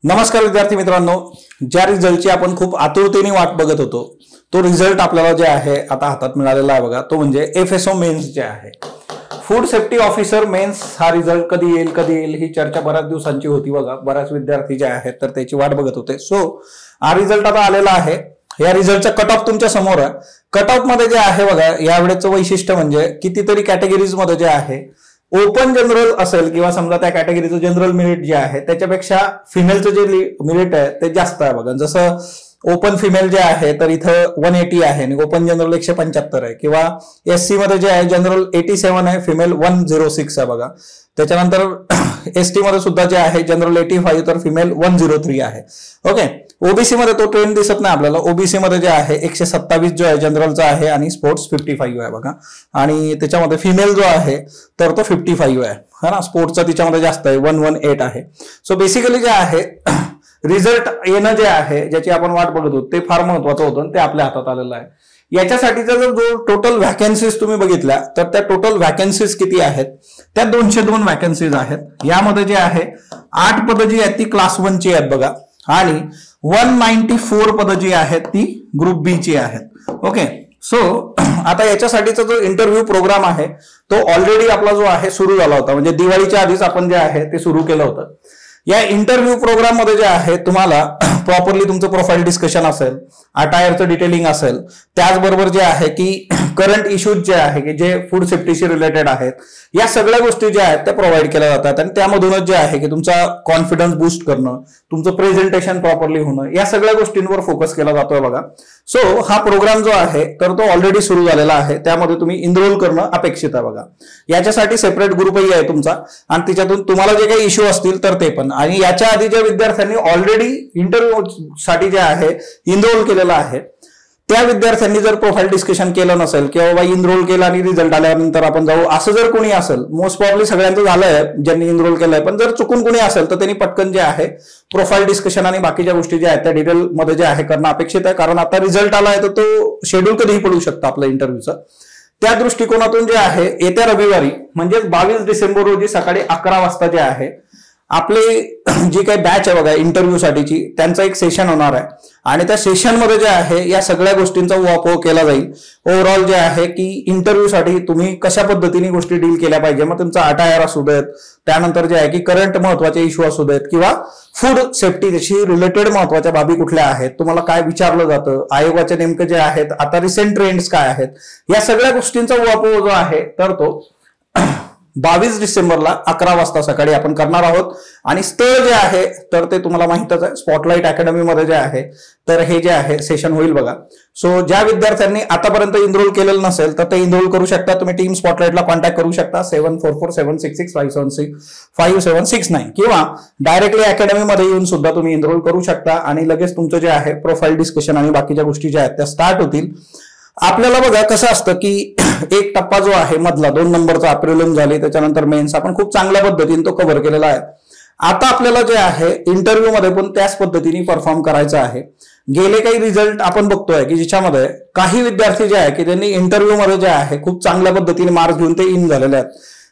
नमस्कार विद्यार्थी मित्रांनो, ज्या रिझल्टची आपण खूप आतुरतेने वाट बघत होतो तो रिझल्ट आपल्याला जे आहे आता हातात मिळालेला आहे बघा, तो म्हणजे एफएसओ मेन्स जे आहे, फूड सेफ्टी ऑफिसर मेन्स. हा रिझल्ट कधी येईल ही चर्चा बऱ्याच दिवसांची होती बघा. बऱ्याच विद्यार्थी जे आहेत तर त्याची वाट बघत होते. सो हा रिझल्ट आता आलेला आहे. या रिझल्टचा कट ऑफ तुमच्या समोर आहे. कट ऑफ मध्ये जे आहे बघा, यावेळेचं वैशिष्ट्य म्हणजे कितीतरी कॅटेगरीज मध्ये जे आहे ओपन जनरल असेल किंवा समजा त्या कॅटेगरीचं जनरल मेरिट जे आहे त्याच्यापेक्षा फिमेलचं जे मेरिट आहे ते जास्त आहे बघा. जसं ओपन फिमेल जे आहे तर इथं 180 आहे आणि ओपन जनरल 175 आहे, किंवा एससी मध्ये जे आहे जनरल 87 आहे, फिमेल 106 आहे बघा. त्याच्यानंतर एसटी मध्ये सुद्धा जे आहे जनरल 85 तर फिमेल 103 आहे. ओके, ओबीसी मध्ये तो ट्रेंड दिसत नाही आपल्याला. ओबीसी मध्ये जे आहे 127 जो आहे जनरलचा आहे आणि स्पोर्ट्स 55 आहे बघा. आणि त्याच्यामध्ये फिमेल जो आहे तर तो 55 आहे ना. स्पोर्ट्सचा तिच्यामध्ये जास्त आहे, 118 आहे. सो बेसिकली जे आहे रिझल्ट येणं जे आहे ज्याची आपण वाट बघत होतो ते फार महत्वाचं होतं, ते आपल्या हातात आलेलं आहे. याच्यासाठीचा जर जो टोटल व्हॅकन्सीज तुम्ही बघितल्या तर त्या टोटल व्हॅकन्सीज किती आहेत, त्या 202 व्हॅकन्सीज आहेत. यामध्ये जे आहे 8 पदं जी आहेत ती क्लास 1 ची आहेत बघा, आणि 194 पदं जी आहेत ती ग्रुप बी ची आहेत. ओके, सो आता याच्यासाठीचा जो इंटरव्ह्यू प्रोग्राम आहे तो ऑलरेडी आपला जो आहे सुरू झाला होता, म्हणजे दिवाळीच्या आधीच आपण जे आहे ते सुरू केलं होतं. या इंटरव्ह्यू प्रोग्राम मध्ये जे आहे तुम्हाला प्रॉपरली तुमचं प्रोफाईल डिस्कशन असेल, अटायरचं डिटेलिंग असेल, त्याचबरोबर जे आहे की करंट इश्यूज जे आहे की जे फूड सेफ्टीशी रिलेटेड आहेत, या सगळ्या गोष्टी ज्या आहेत त्या प्रोव्हाइड केल्या जातात. आणि त्यामधूनच जे आहे की तुमचा कॉन्फिडन्स बूस्ट करणं, तुमचं प्रेझेंटेशन प्रॉपरली होणं, या सगळ्या गोष्टींवर फोकस केला जातोय बघा. सो हा प्रोग्राम जो आहे तर तो ऑलरेडी सुरू झालेला आहे. त्यामध्ये तुम्ही इनरोल करणं अपेक्षित आहे बघा. याच्यासाठी सेपरेट ग्रुपही आहे तुमचा, आणि त्याच्यातून तुम्हाला जे काही इश्यू असतील तर ते पण. आणि याच्या आधी ज्या विद्यार्थ्यांनी ऑलरेडी इंटरव्ह्यू साठी जे आहे इनरोल केलेलं आहे त्या विद्यार्थ्यांनी जर प्रोफाईल डिस्कशन केलं नसेल किंवा बाबा इनरोल केलं आणि रिझल्ट आल्यानंतर आपण जाऊ असं जर कोणी असेल, मोस्ट प्रॉब्ली सगळ्यांचं झालंय ज्यांनी इनरोल केलंय, पण जर चुकून कोणी असेल तर त्यांनी पटकन जे आहे प्रोफाईल डिस्कशन आणि बाकीच्या गोष्टी ज्या आहेत त्या डिटेल मध्ये जे आहे करणं अपेक्षित आहे. कारण आता रिझल्ट आलाय तर तो शेड्यूल कधीही पडू शकतं आपलं इंटरव्ह्यूचं. त्या दृष्टिकोनातून जे आहे येत्या रविवारी म्हणजे 22 डिसेंबर रोजी सकाळी 11 वाजता जे आहे आपले जी काही बॅच आहे बघा इंटरव्ह्यू साठीची, त्यांचा एक सेशन होणार आहे. आणि त्या सेशन मध्ये जे आहे या सगळ्या गोष्टींचा उहापोह केला जाईल. ओव्हरऑल जे आहे की इंटरव्ह्यू साठी तुम्ही कशा पद्धतीने गोष्टी डील केल्या पाहिजे, मग तुमचा अटायर असू देत, त्यानंतर जे आहे की करंट महत्वाचे इश्यू असू देत, किंवा फूड सेफ्टी त्याशी रिलेटेड महत्वाच्या बाबी कुठल्या आहेत, तुम्हाला काय विचारलं जातं, आयोगाचे नेमकं जे आहेत आता रिसेंट ट्रेंड्स काय आहेत, या सगळ्या गोष्टींचा उहापोह जो आहे तर तो 22 डिसेंबरला 11 वाजता सकाळी आपण करणार आहोत. आणि स्थळ जे आहे तर ते तुम्हाला माहितच आहे, स्पॉटलाइट अकॅडमी मध्ये जे आहे तर हे जे आहे सेशन होईल बघा. सो ज्या विद्यार्थ्यांनी आतापर्यंत इनरोल केलेलं नसेल तर ते इनरोल करू शकता. तुम्ही टीम स्पॉटलाइटला कॉन्टॅक्ट करू शकता 7447665769, किंवा डायरेक्टली अकॅडमी मध्ये येऊन सुद्धा तुम्ही इनरोल करू शकता. आणि लगेच तुमचं जे आहे प्रोफाईल डिस्कशन आणि बाकीच्या गोष्टी ज्या आहेत त्या स्टार्ट होतील. आपल्याला बघा कसं असतं की एक टप्पा जो आहे मधला 2 नंबरचा प्रिलिम्स झाली, त्याच्यानंतर मेन्स आपण खूप चांगल्या पद्धतीने तो कव्हर केलेला आहे. आता आपल्याला जे आहे इंटरव्ह्यू मध्ये पण त्याच पद्धतीने परफॉर्म करायचं आहे. गेले काही रिझल्ट आपण बघतोय की ज्याच्यामध्ये काही विद्यार्थी जे आहे की त्यांनी इंटरव्ह्यू मध्ये जे आहे खूप चांगल्या पद्धतीने मार्क्स घेऊन ते इन झालेले आहेत.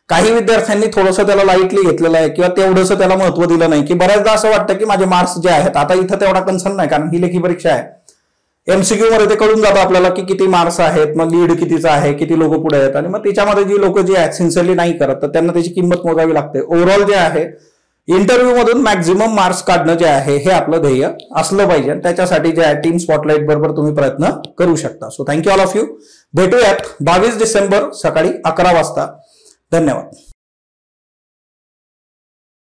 काही विद्यार्थ्यांनी थोडंसं त्याला लाईटली घेतलेलं आहे किंवा तेवढंसं त्याला महत्व दिलं नाही, की बऱ्याचदा असं वाटतं की माझे मार्क्स जे आहेत आता इथं तेवढा कन्सर्न नाही, कारण ही लेखी परीक्षा आहे. एमसीक्यू मध्ये ते कळून जातं आपल्याला की किती मार्क्स आहेत, मग लीड कितीचा आहे, किती लोक पुढे आहेत, आणि मग त्याच्यामध्ये जी लोक जे आहेत सिन्सिअरली नाही करत तर त्यांना त्याची किंमत मोजावी लागते. ओव्हरऑल जे आहे इंटरव्ह्यू मधून मॅक्झिमम मार्क्स काढणं जे आहे हे आपलं ध्येय असलं पाहिजे. त्याच्यासाठी जे आहे टीम स्पॉटलाइट बरोबर तुम्ही प्रयत्न करू शकता. So thank you all of you. भेटूयात 22 डिसेंबर सकाळी 11 वाजता. धन्यवाद.